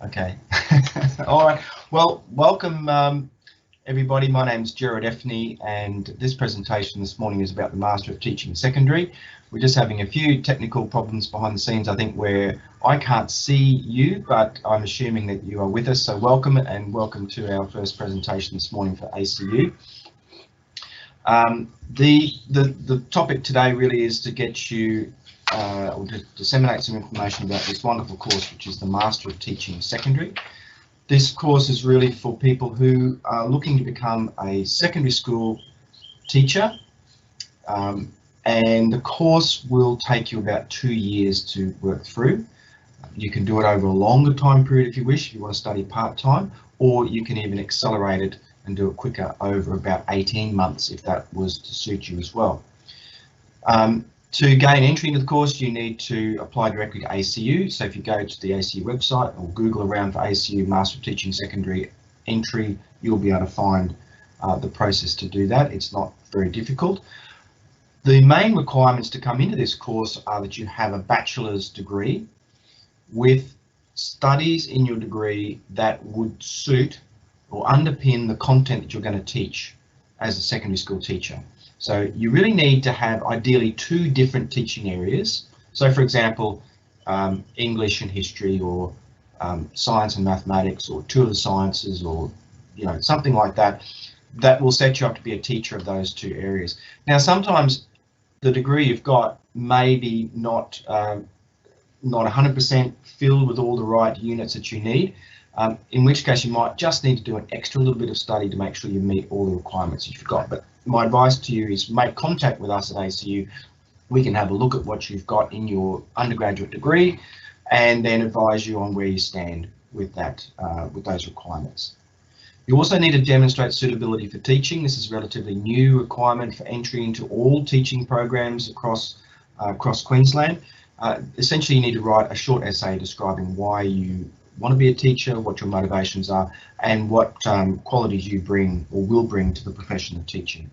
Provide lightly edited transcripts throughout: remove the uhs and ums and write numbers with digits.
Okay. All right. Well, welcome everybody. My name's Gerard Effney, and this presentation this morning is about the Master of Teaching Secondary. We're just having a few technical problems behind the scenes, I think, where I can't see you, but I'm assuming that you are with us. So welcome, and welcome to our first presentation this morning for ACU. The topic today really is to get you or to disseminate some information about this wonderful course, which is the Master of Teaching Secondary. This course is really for people who are looking to become a secondary school teacher, and the course will take you about 2 years to work through. You can do it over a longer time period if you wish, if you want to study part-time, or you can even accelerate it and do it quicker over about 18 months if that was to suit you as well. To gain entry into the course, you need to apply directly to ACU. So if you go to the ACU website or Google around for ACU Master of Teaching Secondary entry, you'll be able to find the process to do that. It's not very difficult. The main requirements to come into this course are that you have a bachelor's degree with studies in your degree that would suit or underpin the content that you're going to teach as a secondary school teacher. So you really need to have ideally 2 different teaching areas. So for example, English and history, or science and mathematics, or 2 of the sciences, or something like that, that will set you up to be a teacher of those 2 areas. Now sometimes the degree you've got may be not 100% filled with all the right units that you need, in which case you might just need to do an extra little bit of study to make sure you meet all the requirements that you've got. But my advice to you is make contact with us at ACU. We can have a look at what you've got in your undergraduate degree and then advise you on where you stand with that, with those requirements. You also need to demonstrate suitability for teaching. This is a relatively new requirement for entry into all teaching programs across Queensland. Essentially, you need to write a short essay describing why you want to be a teacher, what your motivations are, and what qualities you bring or will bring to the profession of teaching.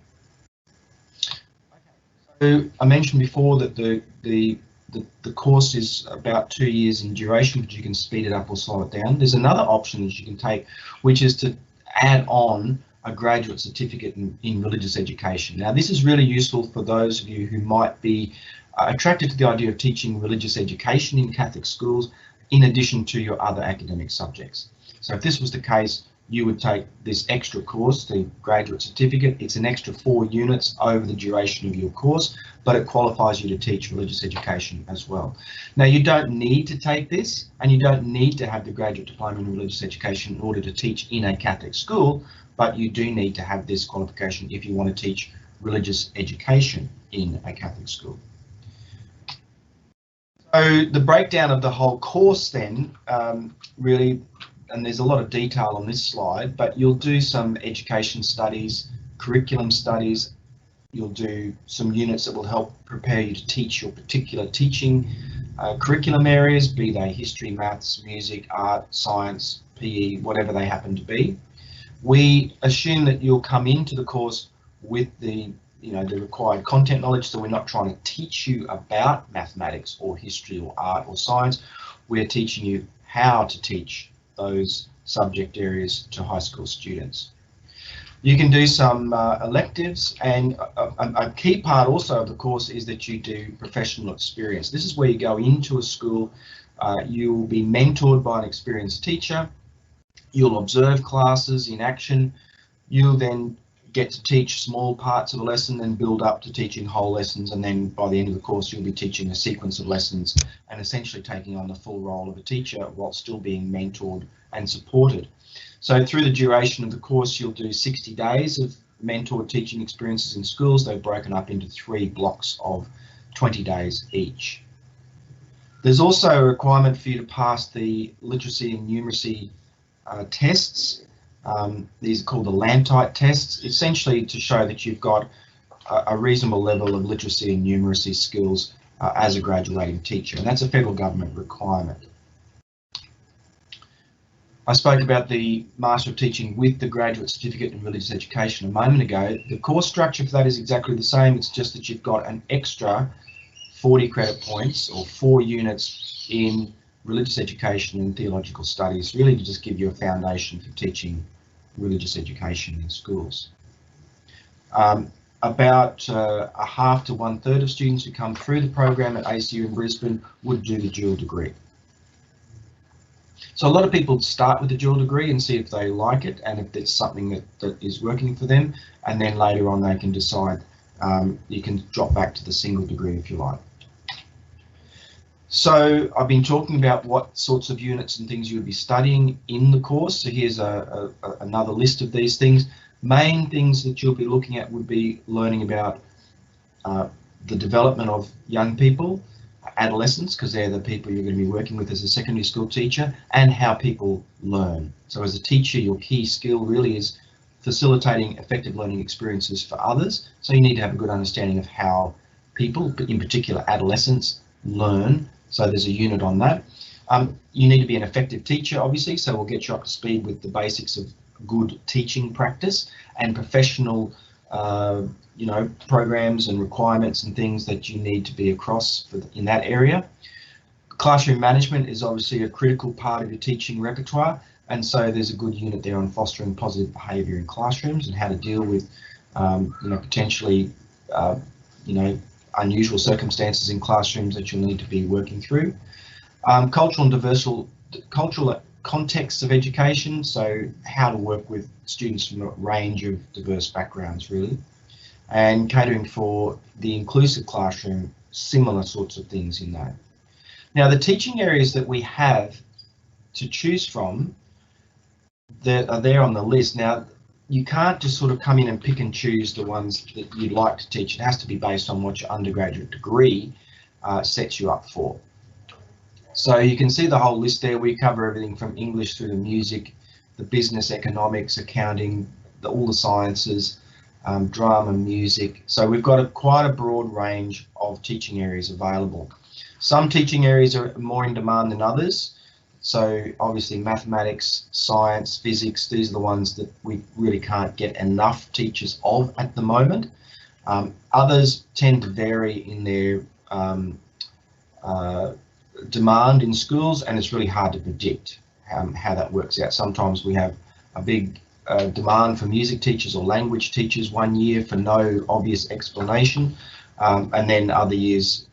So I mentioned before that the course is about 2 years in duration, but you can speed it up or slow it down. There's another option that you can take, which is to add on a graduate certificate in religious education. Now this is really useful for those of you who might be attracted to the idea of teaching religious education in Catholic schools, in addition to your other academic subjects. So if this was the case, you would take this extra course, the graduate certificate. It's an extra 4 units over the duration of your course, but it qualifies you to teach religious education as well. Now you don't need to take this, and you don't need to have the graduate diploma in religious education in order to teach in a Catholic school, but you do need to have this qualification if you want to teach religious education in a Catholic school. So the breakdown of the whole course then, really, and there's a lot of detail on this slide, but you'll do some education studies, curriculum studies, you'll do some units that will help prepare you to teach your particular teaching curriculum areas, be they history, maths, music, art, science, PE, whatever they happen to be. We assume that you'll come into the course with the required content knowledge, so we're not trying to teach you about mathematics or history or art or science. We're teaching you how to teach those subject areas to high school students. You can do some electives, and a key part also of the course is that you do professional experience. This is where you go into a school, you will be mentored by an experienced teacher, you'll observe classes in action, you'll then get to teach small parts of a lesson and build up to teaching whole lessons, and then by the end of the course you'll be teaching a sequence of lessons and essentially taking on the full role of a teacher while still being mentored and supported. So through the duration of the course you'll do 60 days of mentored teaching experiences in schools. They're broken up into 3 blocks of 20 days each. There's also a requirement for you to pass the literacy and numeracy tests. These are called the Lantite tests, essentially to show that you've got a reasonable level of literacy and numeracy skills as a graduating teacher, and that's a federal government requirement. I spoke about the Master of Teaching with the Graduate Certificate in Religious Education a moment ago. The course structure for that is exactly the same. It's just that you've got an extra 40 credit points or 4 units in religious education and theological studies, really to just give you a foundation for teaching religious education in schools. About a half to 1/3 of students who come through the program at ACU in Brisbane would do the dual degree. So a lot of people start with the dual degree and see if they like it and if it's something that is working for them, and then later on they can decide. You can drop back to the single degree if you like. So I've been talking about what sorts of units and things you would be studying in the course. So here's another list of these things. Main things that you'll be looking at would be learning about the development of young people, adolescents, because they're the people you're going to be working with as a secondary school teacher, and how people learn. So as a teacher, your key skill really is facilitating effective learning experiences for others. So you need to have a good understanding of how people, but in particular adolescents, learn. So there's a unit on that. You need to be an effective teacher, obviously, so we'll get you up to speed with the basics of good teaching practice and professional programs and requirements and things that you need to be across in that area. Classroom management is obviously a critical part of your teaching repertoire, and so there's a good unit there on fostering positive behaviour in classrooms and how to deal with potentially unusual circumstances in classrooms that you'll need to be working through. Cultural contexts of education, so how to work with students from a range of diverse backgrounds really, and catering for the inclusive classroom, similar sorts of things in that. Now the teaching areas that we have to choose from that are there on the list. Now you can't just sort of come in and pick and choose the ones that you'd like to teach. It has to be based on what your undergraduate degree sets you up for. So you can see the whole list there. We cover everything from English through to music, the business, economics, accounting, all the sciences, drama, music. So we've got quite a broad range of teaching areas available. Some teaching areas are more in demand than others. So obviously mathematics, science, physics, these are the ones that we really can't get enough teachers of at the moment. Others tend to vary in their demand in schools, and it's really hard to predict how that works out. Sometimes we have a big demand for music teachers or language teachers one year for no obvious explanation, and then other years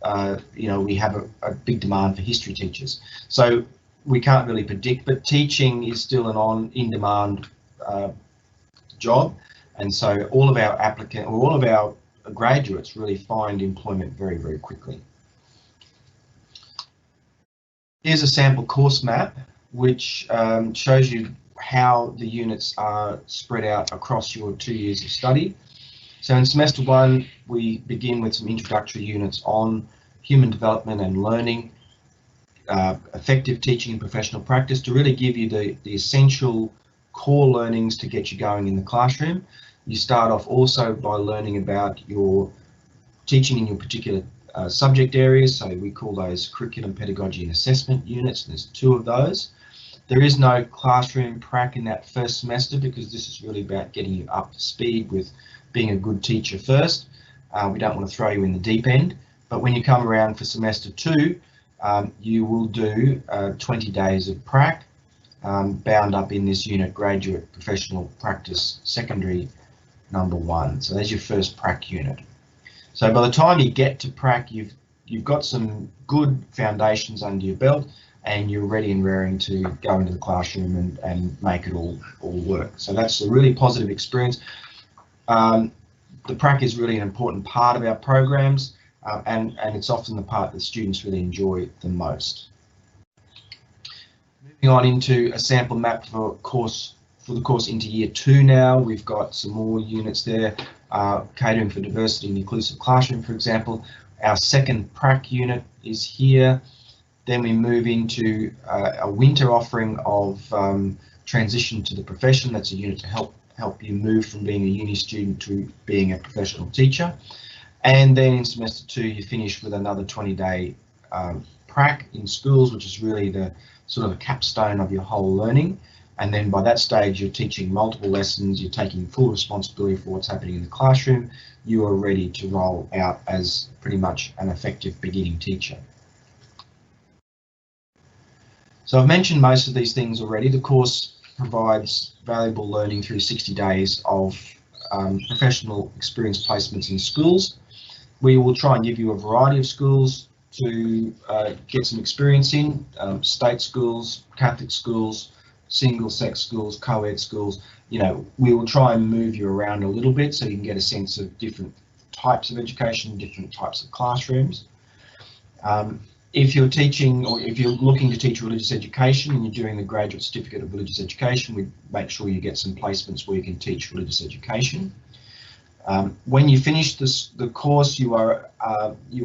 we have a big demand for history teachers. So we can't really predict, but teaching is still an in-demand job, and so all of our graduates really find employment very, very quickly. Here's a sample course map which shows you how the units are spread out across your 2 years of study. So in semester 1 we begin with some introductory units on human development and learning, effective teaching and professional practice, to really give you the essential core learnings to get you going in the classroom. You start off also by learning about your teaching in your particular subject areas, so we call those curriculum, pedagogy and assessment units, and there's 2 of those. There is no classroom prac in that first semester because this is really about getting you up to speed with being a good teacher first. We don't want to throw you in the deep end, but when you come around for semester 2, you will do 20 days of prac, bound up in this unit, graduate professional practice secondary number 1. So there's your first prac unit. So by the time you get to prac, you've got some good foundations under your belt, and you're ready and raring to go into the classroom and make it all work. So that's a really positive experience. The prac is really an important part of our programs, and it's often the part that students really enjoy the most. Moving on into a sample map for the course into year 2 now. We've got some more units there, catering for diversity and inclusive classroom, for example. Our second prac unit is here. Then we move into a winter offering of transition to the profession. That's a unit to help you move from being a uni student to being a professional teacher. And then in semester 2, you finish with another 20-day prac in schools, which is really the sort of a capstone of your whole learning. And then by that stage, you're teaching multiple lessons, you're taking full responsibility for what's happening in the classroom. You are ready to roll out as pretty much an effective beginning teacher. So I've mentioned most of these things already. The course provides valuable learning through 60 days of professional experience placements in schools. We will try and give you a variety of schools to get some experience in, state schools, Catholic schools, single-sex schools, co-ed schools. You know, we will try and move you around a little bit so you can get a sense of different types of education, different types of classrooms. If you're teaching, or if you're looking to teach religious education and you're doing the Graduate Certificate of Religious Education, we make sure you get some placements where you can teach religious education. When you finish the course, you're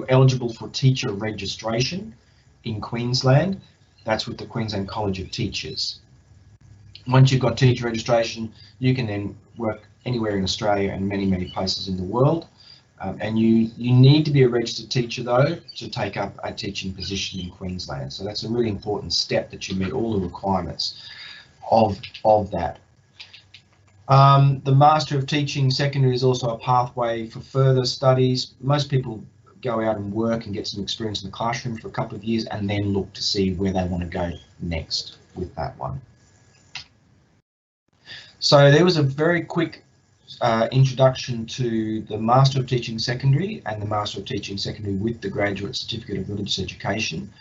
eligible for teacher registration in Queensland. That's with the Queensland College of Teachers. Once you've got teacher registration, you can then work anywhere in Australia and many, many places in the world. And you need to be a registered teacher, though, to take up a teaching position in Queensland. So that's a really important step, that you meet all the requirements of that. The Master of Teaching Secondary is also a pathway for further studies. Most people go out and work and get some experience in the classroom for a couple of years and then look to see where they want to go next with that one. So there was a very quick introduction to the Master of Teaching Secondary and the Master of Teaching Secondary with the Graduate Certificate of Religious Education.